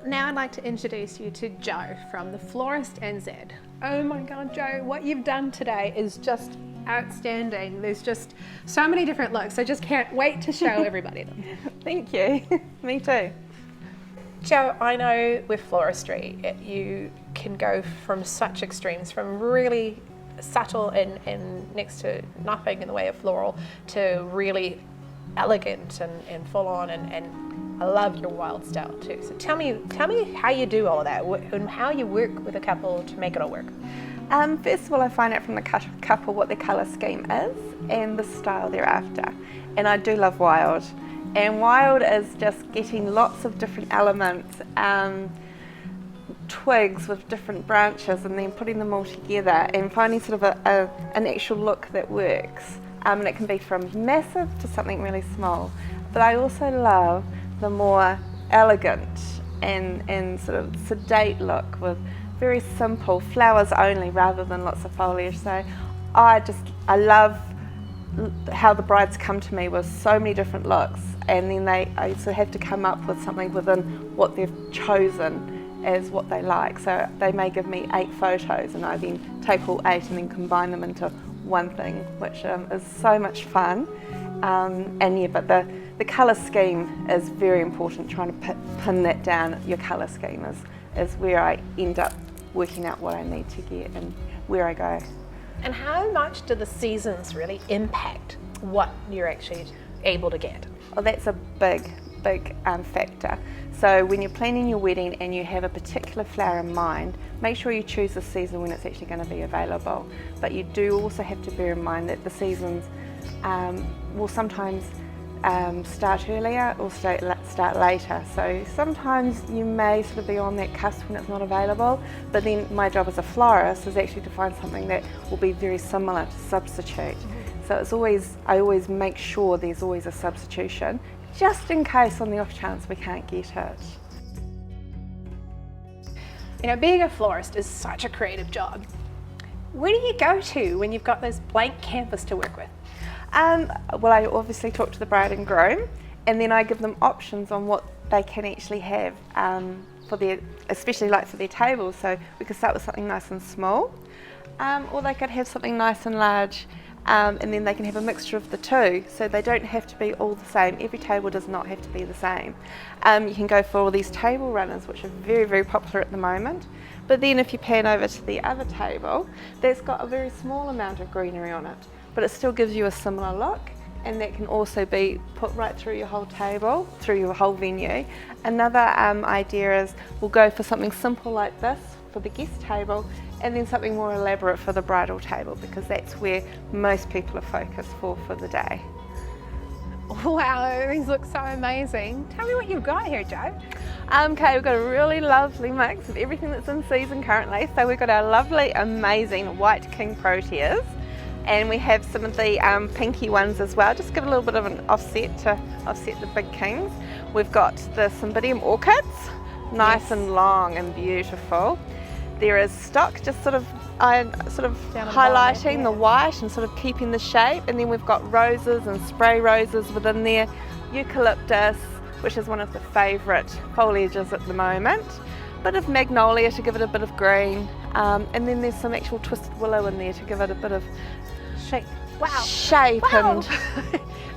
Now I'd like to introduce you to Joe from the Florist NZ. Oh my God, Joe, what you've done today is just outstanding. There's just so many different looks. I just can't wait to show everybody them. Thank you. Me too. Joe, I know with floristry, you can go from such extremes, from really subtle and next to nothing in the way of floral to really elegant and full on, and I love your wild style too. So tell me how you do all of that and how you work with a couple to make it all work. First of all, I find out from the couple what their colour scheme is and the style they're after. And I do love wild. And wild is just getting lots of different elements, twigs with different branches, and then putting them all together and finding sort of an actual look that works. And it can be from massive to something really small. But I also love the more elegant and sort of sedate look with very simple flowers only rather than lots of foliage. So I love how the brides come to me with so many different looks, and then I sort of have to come up with something within what they've chosen as what they like. So they may give me 8 photos and I then take all 8 and then combine them into one thing, which is so much fun. But the colour scheme is very important. Trying to pin that down, your colour scheme is where I end up working out what I need to get and where I go. And how much do the seasons really impact what you're actually able to get? Well, that's a big factor. So when you're planning your wedding and you have a particular flower in mind, make sure you choose the season when it's actually going to be available. But you do also have to bear in mind that the seasons will sometimes start earlier or start later. So sometimes you may sort of be on that cusp when it's not available, but then my job as a florist is actually to find something that will be very similar to substitute. So I always make sure there's always a substitution, just in case on the off chance we can't get it. You know, being a florist is such a creative job. Where do you go to when you've got this blank canvas to work with? Well, I obviously talk to the bride and groom, and then I give them options on what they can actually have especially like for their tables. So we could start with something nice and small, or they could have something nice and large, and then they can have a mixture of the two. So they don't have to be all the same. Every table does not have to be the same. You can go for all these table runners, which are very, very popular at the moment. But then if you pan over to the other table, that's got a very small amount of greenery on it, but it still gives you a similar look, and that can also be put right through your whole table, through your whole venue. Another idea is we'll go for something simple like this for the guest table, and then something more elaborate for the bridal table, because that's where most people are focused for the day. Wow, these look so amazing. Tell me what you've got here, Joe. Okay, we've got a really lovely mix of everything that's in season currently. So we've got our lovely, amazing white king proteas, and we have some of the pinky ones as well. Just give a little bit of an offset to offset the big kings. We've got the cymbidium orchids, nice and long and beautiful. There is stock, just sort of highlighting the white and sort of keeping the shape, and then we've got roses and spray roses within there, eucalyptus, which is one of the favourite foliages at the moment, bit of magnolia to give it a bit of green, and then there's some actual twisted willow in there to give it a bit of shape. Wow. Wow.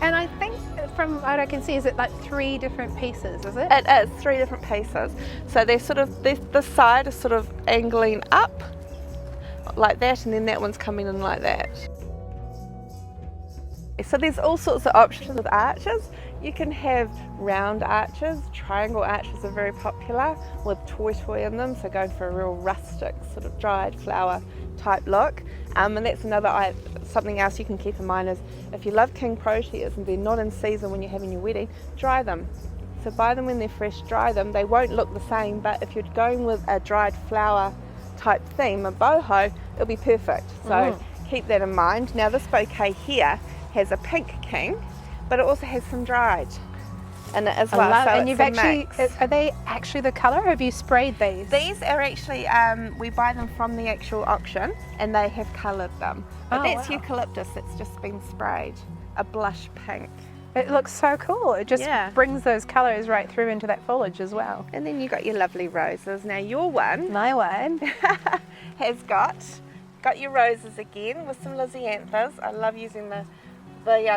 And I think from what I can see, is it like 3 different pieces, is it? It is 3 different pieces. So they're sort of, this side is sort of angling up like that, and then that one's coming in like that. So there's all sorts of options with arches. You can have round arches, triangle arches are very popular with toy in them, so going for a real rustic sort of dried flower type look. And that's something else you can keep in mind is if you love king proteas and they're not in season when you're having your wedding, dry them. So buy them when they're fresh, dry them. They won't look the same, but if you're going with a dried flower type theme, a boho, it'll be perfect. So keep that in mind. Now this bouquet here has a pink king, but it also has some dried in it as well. And you've actually, are they actually the colour, or have you sprayed these? These are actually, we buy them from the actual auction and they have coloured them. But that's eucalyptus that's just been sprayed, a blush pink. It looks so cool. It just Yeah. brings those colours right through into that foliage as well. And then you got your lovely roses. Now your one My one. has got your roses again with some lisianthus. I love using the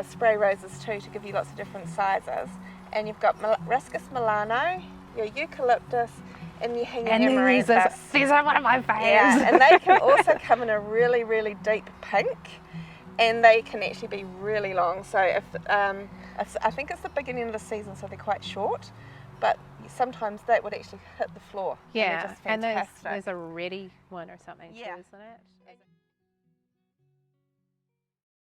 spray roses too to give you lots of different sizes. And you've got Ruscus Milano, your eucalyptus, and your And amaranthus. these are one of my faves. Yeah, and they can also come in a really, really deep pink, and they can actually be really long. So if I think it's the beginning of the season, so they're quite short, but sometimes that would actually hit the floor. Yeah, and, and they're just there's fantastic. a ready one or something Yeah. too, isn't it?